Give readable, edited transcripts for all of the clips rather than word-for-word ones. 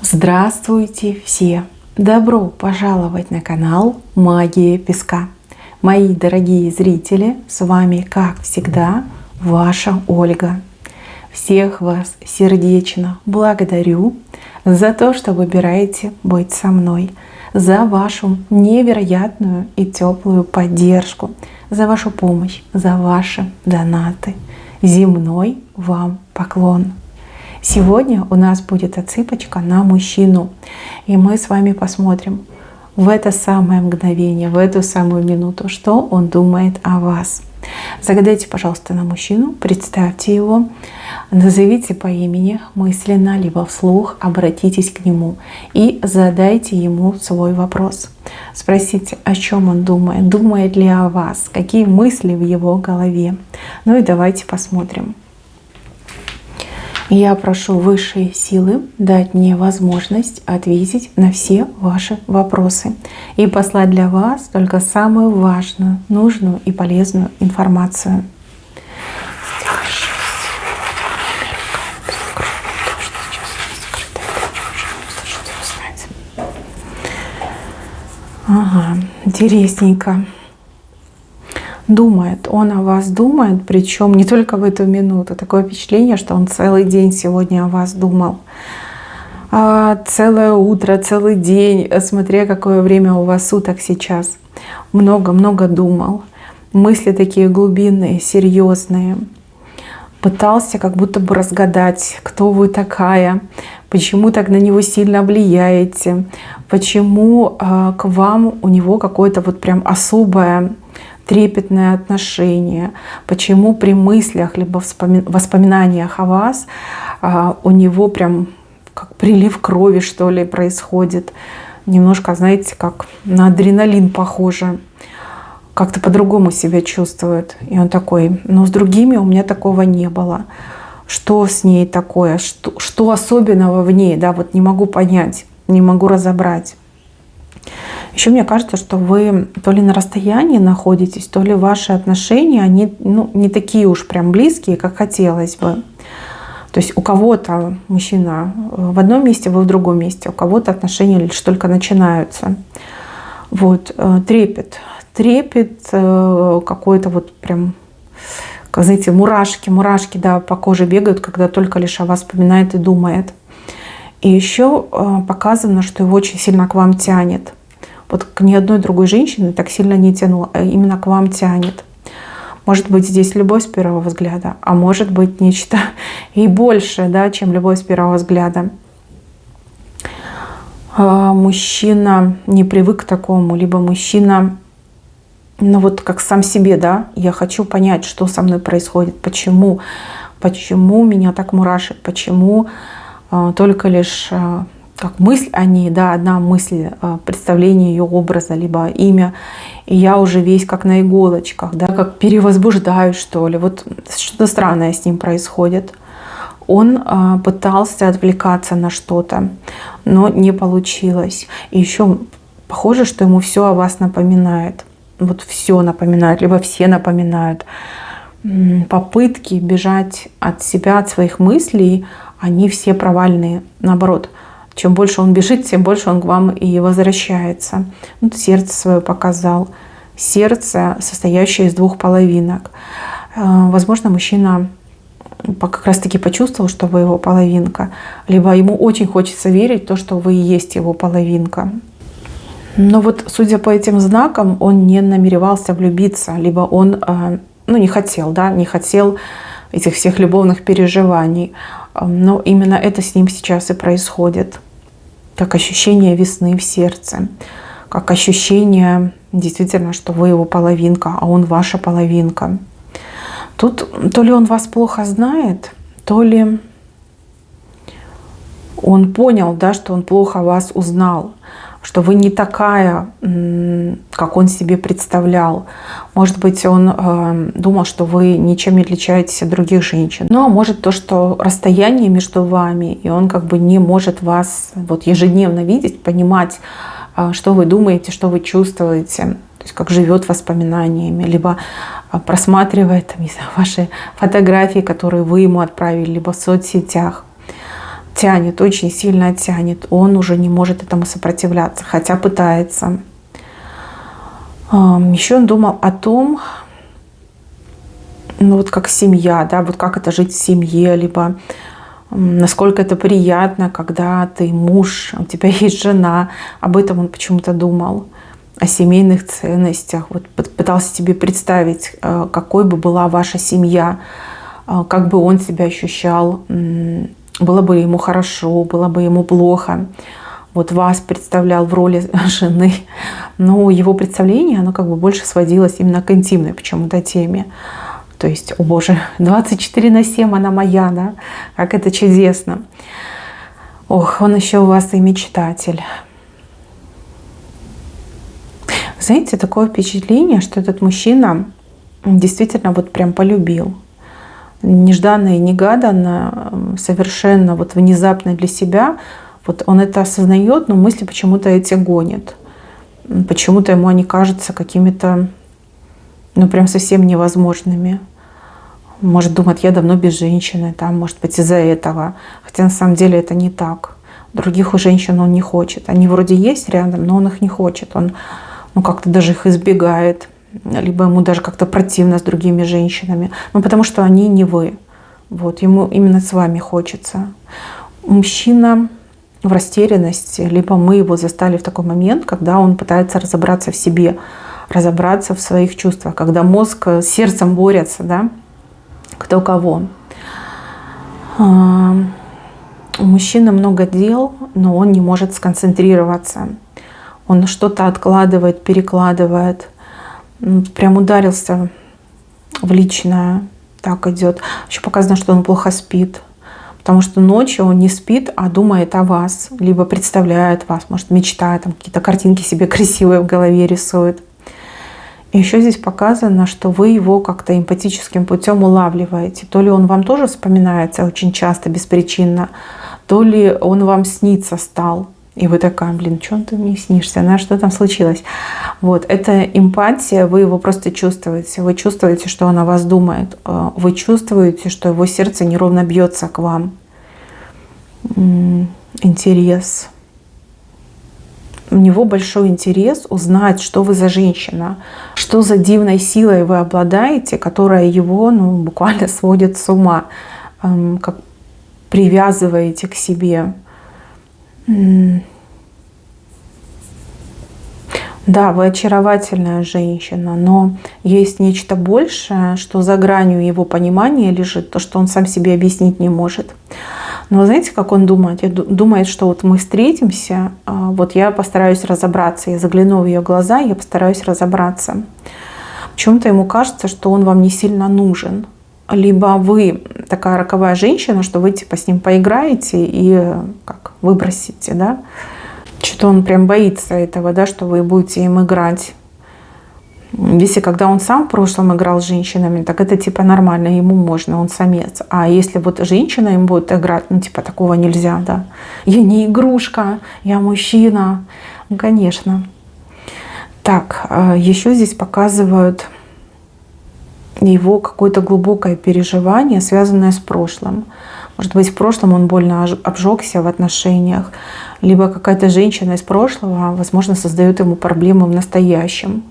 Здравствуйте все! Добро пожаловать на канал Магия Песка. Мои дорогие зрители, с вами, как всегда, ваша Ольга. Всех вас сердечно благодарю за то, что выбираете быть со мной, за вашу невероятную и теплую поддержку, за вашу помощь, за ваши донаты. Земной вам поклон! Сегодня у нас будет отсыпочка на мужчину, и мы с вами посмотрим в это самое мгновение, в эту самую минуту, что он думает о вас. Загадайте, пожалуйста, на мужчину, представьте его, назовите по имени мысленно, либо вслух, обратитесь к нему и задайте ему свой вопрос. Спросите, о чем он думает, думает ли о вас, какие мысли в его голове. Ну и давайте посмотрим. Я прошу высшие силы дать мне возможность ответить на все ваши вопросы и послать для вас только самую важную, нужную и полезную информацию. Ага, интересненько. Думает, он о вас думает, причем не только в эту минуту. Такое впечатление, что он целый день сегодня о вас думал. Целое утро, целый день, смотря какое время у вас суток сейчас. Много-много думал. Мысли такие глубинные, серьезные. Пытался как будто бы разгадать, кто вы такая, почему так на него сильно влияете, почему к вам у него какое-то вот прям особое трепетное отношение, почему при мыслях либо воспоминаниях о вас у него прям как прилив крови, что ли, происходит. Немножко, знаете, как на адреналин похоже. Как-то по-другому себя чувствует. И он такой, но с другими у меня такого не было. Что с ней такое? Что особенного в ней? Да, вот не могу понять, не могу разобрать. Еще мне кажется, что вы то ли на расстоянии находитесь, то ли ваши отношения, они не такие уж прям близкие, как хотелось бы. То есть у кого-то мужчина в одном месте, вы в другом месте, у кого-то отношения лишь только начинаются. Вот, трепет какой-то вот прям, как знаете, мурашки, да, по коже бегают, когда только лишь о вас вспоминает и думает. И еще показано, что его очень сильно к вам тянет. Вот к ни одной другой женщине так сильно не тянуло, а именно к вам тянет. Может быть, здесь любовь с первого взгляда, а может быть нечто и больше, да, чем любовь с первого взгляда. Мужчина не привык к такому, либо мужчина, вот как сам себе, да, я хочу понять, что со мной происходит, почему меня так мурашит, почему только лишь как мысль о ней, да, одна мысль, представление ее образа, либо имя, и я уже весь как на иголочках, да, как перевозбуждаюсь, что ли. Вот что-то странное с ним происходит. Он пытался отвлекаться на что-то, но не получилось. И еще похоже, что ему все о вас напоминает. Вот все напоминает, либо все напоминают. Попытки бежать от себя, от своих мыслей, они все провальные. Наоборот, чем больше он бежит, тем больше он к вам и возвращается. Вот сердце свое показал. Сердце, состоящее из двух половинок. Возможно, мужчина как раз-таки почувствовал, что вы его половинка. Либо ему очень хочется верить в то, что вы и есть его половинка. Но вот, судя по этим знакам, он не намеревался влюбиться. Либо он не хотел, да, не хотел этих всех любовных переживаний. Но именно это с ним сейчас и происходит. Как ощущение весны в сердце. Как ощущение действительно, что вы его половинка, а он ваша половинка. Тут то ли он вас плохо знает, то ли он понял, да, что он плохо вас узнал. Что вы не такая, как он себе представлял. Может быть, он думал, что вы ничем не отличаетесь от других женщин. Ну, а может то, что расстояние между вами, и он как бы не может вас вот ежедневно видеть, понимать, что вы думаете, что вы чувствуете, то есть как живет воспоминаниями, либо просматривает, там, не знаю, ваши фотографии, которые вы ему отправили, либо в соцсетях. тянет, очень сильно тянет. Он уже не может этому сопротивляться, хотя пытается. Еще он думал о том, ну вот как семья, да, вот как это жить в семье, либо насколько это приятно, когда ты муж, у тебя есть жена. Об этом он почему-то думал, о семейных ценностях. Вот пытался себе представить, какой бы была ваша семья, как бы он себя ощущал, было бы ему хорошо, было бы ему плохо. Вот вас представлял в роли жены, но его представление, оно как бы больше сводилось именно к интимной почему-то теме. То есть, о боже, 24/7 она моя, да? Как это чудесно. Ох, он еще у вас и мечтатель. Знаете, такое впечатление, что этот мужчина действительно вот прям полюбил. Нежданно и негаданно, совершенно вот внезапно для себя. Вот он это осознает, но мысли почему-то эти гонит. Почему-то ему они кажутся какими-то, ну прям совсем невозможными. Может думать, я давно без женщины, там, может быть из-за этого. Хотя на самом деле это не так. Других у женщин он не хочет. Они вроде есть рядом, но он их не хочет. Он как-то даже их избегает. Либо ему даже как-то противно с другими женщинами. Ну потому что они не вы. Вот, ему именно с вами хочется. Мужчина в растерянности, либо мы его застали в такой момент, когда он пытается разобраться в себе, разобраться в своих чувствах, когда мозг с сердцем борются, да, кто кого. У мужчины много дел, но он не может сконцентрироваться. Он что-то откладывает, перекладывает. Прям ударился в личное. Так идет. Еще показано, что он плохо спит. Потому что ночью он не спит, а думает о вас. Либо представляет вас, может, мечтает, там какие-то картинки себе красивые в голове рисует. И еще здесь показано, что вы его как-то эмпатическим путем улавливаете. То ли он вам тоже вспоминается очень часто, беспричинно, то ли он вам снится стал. И вы такая, блин, что ты мне снишься, да? Что там случилось? Вот, это эмпатия, вы его просто чувствуете. Вы чувствуете, что он о вас думает. Вы чувствуете, что его сердце неровно бьется к вам. Интерес. У него большой интерес узнать, что вы за женщина, что за дивной силой вы обладаете, которая его буквально сводит с ума, как привязываете к себе. Да, вы очаровательная женщина, но есть нечто большее, что за гранью его понимания лежит, то, что он сам себе объяснить не может. Но вы знаете, как он думает? Думает, что вот мы встретимся, вот я постараюсь разобраться, я загляну в ее глаза, я постараюсь разобраться. Почему-то ему кажется, что он вам не сильно нужен. Либо вы такая роковая женщина, что вы типа с ним поиграете и как выбросите, да? Что-то он прям боится этого, да, что вы будете им играть. Если когда он сам в прошлом играл с женщинами, так это типа нормально, ему можно, он самец. А если вот женщина им будет играть, типа такого нельзя, да. Я не игрушка, я мужчина. Ну, конечно. Так, еще здесь показывают его какое-то глубокое переживание, связанное с прошлым. Может быть, в прошлом он больно обжегся в отношениях, либо какая-то женщина из прошлого, возможно, создает ему проблемы в настоящем.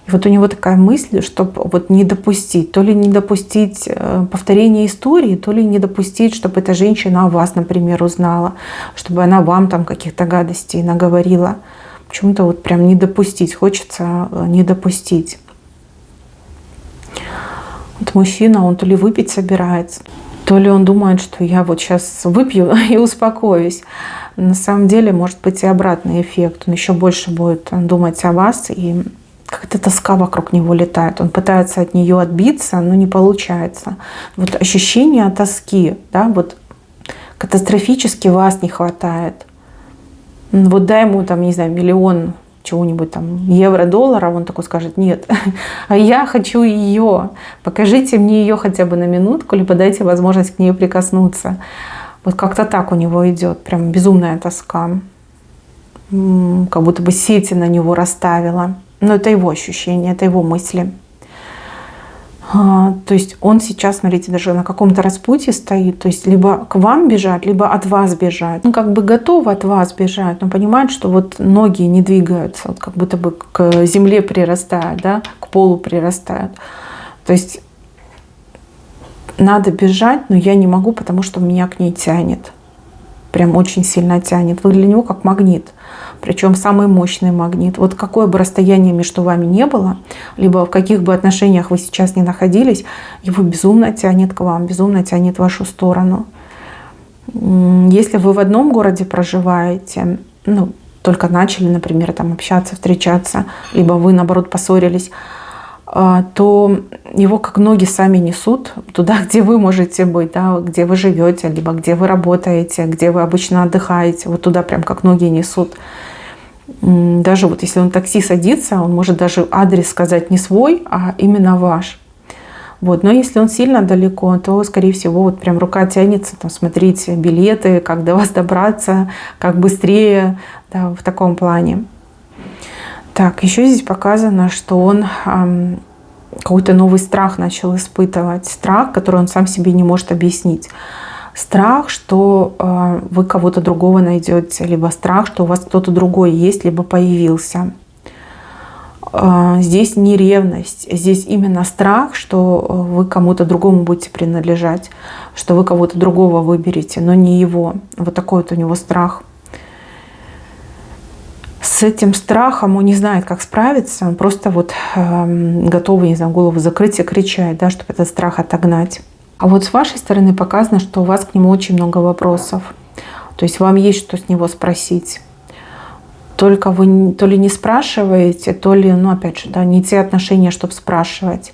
И вот у него такая мысль, чтобы вот не допустить, то ли не допустить повторения истории, то ли не допустить, чтобы эта женщина о вас, например, узнала, чтобы она вам там каких-то гадостей наговорила. Почему-то вот прям не допустить, хочется не допустить. Вот мужчина, он то ли выпить собирается, то ли он думает, что я вот сейчас выпью и успокоюсь. На самом деле может быть и обратный эффект. Он еще больше будет думать о вас, и как-то тоска вокруг него летает. Он пытается от нее отбиться, но не получается. Вот ощущение тоски, да, вот катастрофически вас не хватает. Вот дай ему там, не знаю, миллион чего-нибудь там, евро, долларов, он такой скажет: нет, а я хочу ее, покажите мне ее хотя бы на минутку, либо дайте возможность к ней прикоснуться. Вот как-то так у него идет, прям безумная тоска, как будто бы сети на него расставила. Но это его ощущения, это его мысли. То есть он сейчас, смотрите, даже на каком-то распутье стоит, то есть либо к вам бежать, либо от вас бежать. Он как бы готов от вас бежать, но понимает, что вот ноги не двигаются, вот как будто бы к земле прирастают, да, к полу прирастают. То есть надо бежать, но я не могу, потому что меня к ней тянет. Прям очень сильно тянет. Вы для него как магнит. Причем самый мощный магнит. Вот какое бы расстояние между вами не было, либо в каких бы отношениях вы сейчас не находились, его безумно тянет к вам, безумно тянет в вашу сторону. Если вы в одном городе проживаете, ну, только начали, например, там общаться, встречаться, либо вы, наоборот, поссорились, то его как ноги сами несут туда, где вы можете быть, да, где вы живете, либо где вы работаете, где вы обычно отдыхаете. Вот туда прям как ноги несут. Даже вот если он в такси садится, он может даже адрес сказать не свой, а именно ваш. Вот. Но если он сильно далеко, то, скорее всего, вот прям рука тянется, там, смотрите билеты, как до вас добраться, как быстрее, да, в таком плане. Так, еще здесь показано, что он какой-то новый страх начал испытывать. Страх, который он сам себе не может объяснить. Страх, что вы кого-то другого найдете, либо страх, что у вас кто-то другой есть, либо появился. Здесь не ревность, здесь именно страх, что вы кому-то другому будете принадлежать, что вы кого-то другого выберете, но не его. Вот такой вот у него страх. С этим страхом он не знает, как справиться, он просто вот готов, не знаю, голову закрыть и кричать, да, чтобы этот страх отогнать. А вот с вашей стороны показано, что у вас к нему очень много вопросов. То есть вам есть что с него спросить. Только вы то ли не спрашиваете, то ли, ну опять же, да, не те отношения, чтобы спрашивать.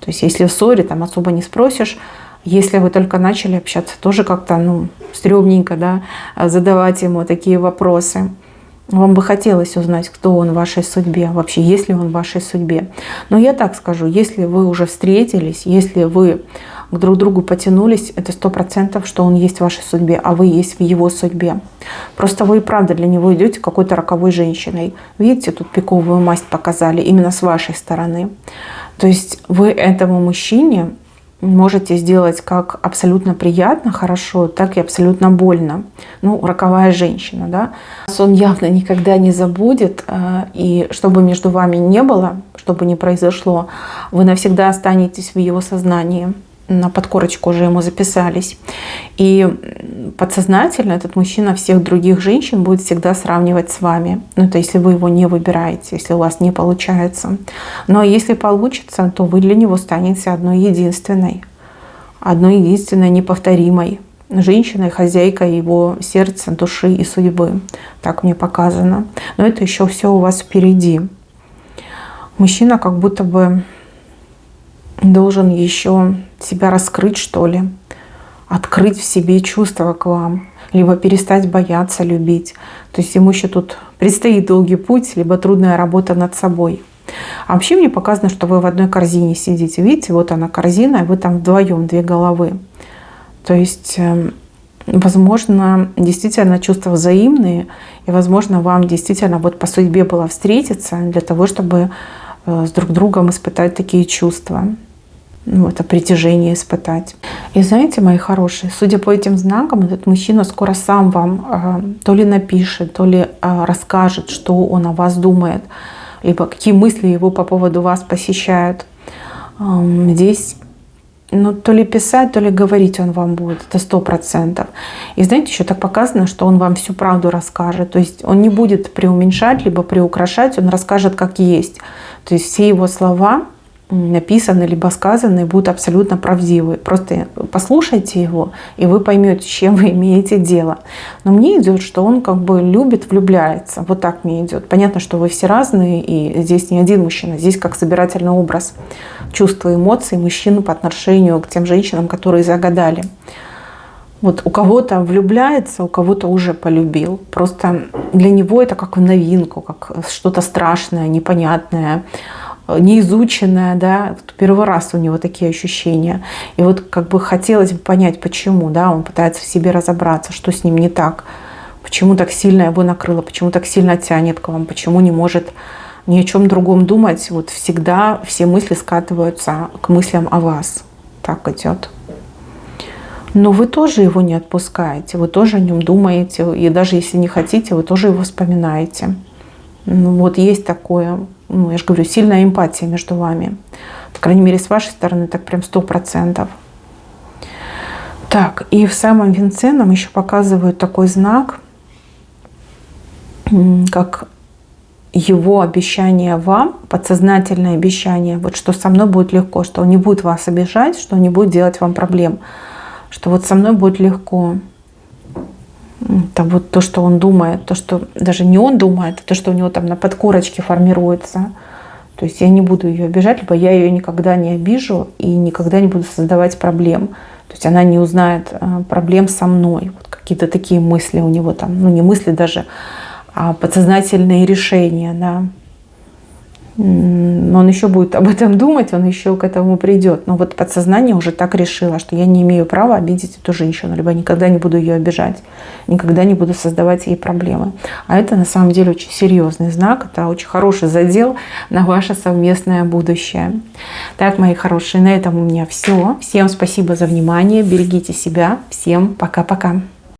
То есть если в ссоре, там особо не спросишь. Если вы только начали общаться, тоже как-то, ну, стрёмненько, да, задавать ему такие вопросы. Вам бы хотелось узнать, кто он в вашей судьбе, вообще есть ли он в вашей судьбе. Но я так скажу, если вы уже встретились, если вы к друг другу потянулись, это 100%, что он есть в вашей судьбе, а вы есть в его судьбе. Просто вы и правда для него идете какой-то роковой женщиной. Видите, тут пиковую масть показали именно с вашей стороны. То есть вы этому мужчине можете сделать как абсолютно приятно, хорошо, так и абсолютно больно. Ну, роковая женщина, да. Он явно никогда не забудет, и что бы между вами не было, что бы ни произошло, вы навсегда останетесь в его сознании. На подкорочку уже ему записались. И подсознательно этот мужчина всех других женщин будет всегда сравнивать с вами. Ну, это если вы его не выбираете, если у вас не получается. Но если получится, то вы для него станете одной единственной, неповторимой женщиной, хозяйкой его сердца, души и судьбы. Так мне показано. Но это еще все у вас впереди. Мужчина как будто бы должен еще себя раскрыть, что ли, открыть в себе чувства к вам, либо перестать бояться любить. То есть ему еще тут предстоит долгий путь, либо трудная работа над собой. А вообще мне показано, что вы в одной корзине сидите. Видите, вот она корзина, и вы там вдвоем, две головы. То есть, возможно, действительно чувства взаимные, и, возможно, вам действительно вот по судьбе было встретиться для того, чтобы с друг другом испытать такие чувства. Ну, это притяжение испытать. И знаете, мои хорошие, судя по этим знакам, этот мужчина скоро сам вам то ли напишет, то ли расскажет, что он о вас думает, либо какие мысли его по поводу вас посещают. Здесь, ну, то ли писать, то ли говорить он вам будет, это 100%. И знаете, еще так показано, что он вам всю правду расскажет. То есть он не будет преуменьшать, либо приукрашать, он расскажет как есть. То есть все его слова, написанные либо сказанные, будут абсолютно правдивы. Просто послушайте его, и вы поймете, с чем вы имеете дело. Но мне идет, что он как бы любит, влюбляется. Вот так мне идет. Понятно, что вы все разные, и здесь не один мужчина. Здесь как собирательный образ чувств и эмоций мужчин по отношению к тем женщинам, которые загадали. Вот у кого-то влюбляется, у кого-то уже полюбил. Просто для него это как в новинку, как что-то страшное, непонятное, неизученное, да, первый раз у него такие ощущения. И вот как бы хотелось бы понять, почему, да, он пытается в себе разобраться, что с ним не так, почему так сильно его накрыло, почему так сильно тянет к вам, почему не может ни о чем другом думать. Вот всегда все мысли скатываются к мыслям о вас. Так идет. Но вы тоже его не отпускаете, вы тоже о нем думаете, и даже если не хотите, вы тоже его вспоминаете. Ну, вот есть такое, ну, я же говорю, сильная эмпатия между вами. По крайней мере, с вашей стороны, так прям 100%. Так, и в самом венце нам еще показывают такой знак, как его обещание вам, подсознательное обещание, вот что со мной будет легко, что он не будет вас обижать, что он не будет делать вам проблем, что вот со мной будет легко. Это вот то, что он думает, то, что даже не он думает, а то, что у него там на подкорочке формируется. То есть я не буду ее обижать, либо я ее никогда не обижу и никогда не буду создавать проблем. То есть она не узнает проблем со мной. Вот какие-то такие мысли у него там, ну не мысли даже, а подсознательные решения, да. Он еще будет об этом думать, он еще к этому придет. Но вот подсознание уже так решило, что я не имею права обидеть эту женщину, либо никогда не буду ее обижать, никогда не буду создавать ей проблемы. А это на самом деле очень серьезный знак, это очень хороший задел на ваше совместное будущее. Так, мои хорошие, на этом у меня все. Всем спасибо за внимание, берегите себя, всем пока-пока.